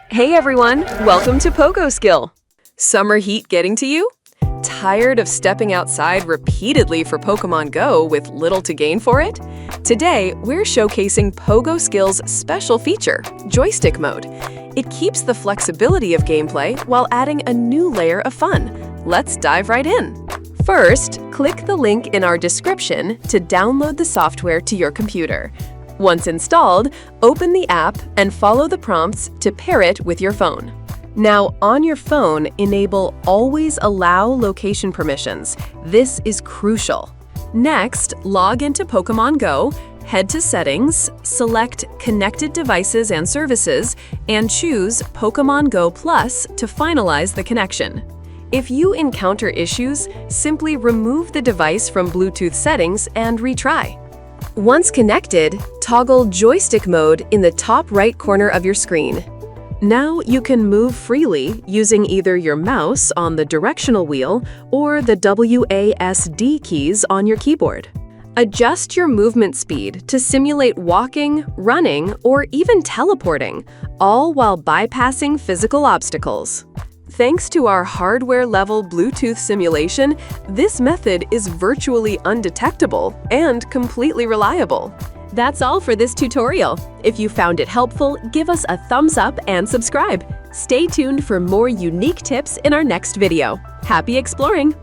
Hey everyone, welcome to PoGoSkill. Summer heat getting to you? Tired of stepping outside repeatedly for Pokemon Go with little to gain for it? Today, we're showcasing PoGoSkill's special feature, Joystick Mode. It keeps the flexibility of gameplay while adding a new layer of fun. Let's dive right in. First, click the link in our description to download the software to your computer. Once installed, open the app and follow the prompts to pair it with your phone. Now, on your phone, enable Always Allow Location Permissions. This is crucial. Next, log into Pokemon Go, head to Settings, select Connected Devices and Services, and choose Pokemon Go Plus to finalize the connection. If you encounter issues, simply remove the device from Bluetooth settings and retry. Once connected, toggle Joystick Mode in the top right corner of your screen. Now you can move freely using either your mouse on the directional wheel or the WASD keys on your keyboard. Adjust your movement speed to simulate walking, running, or even teleporting, all while bypassing physical obstacles. Thanks to our hardware-level Bluetooth simulation, this method is virtually undetectable and completely reliable. That's all for this tutorial. If you found it helpful, give us a thumbs up and subscribe. Stay tuned for more unique tips in our next video. Happy exploring!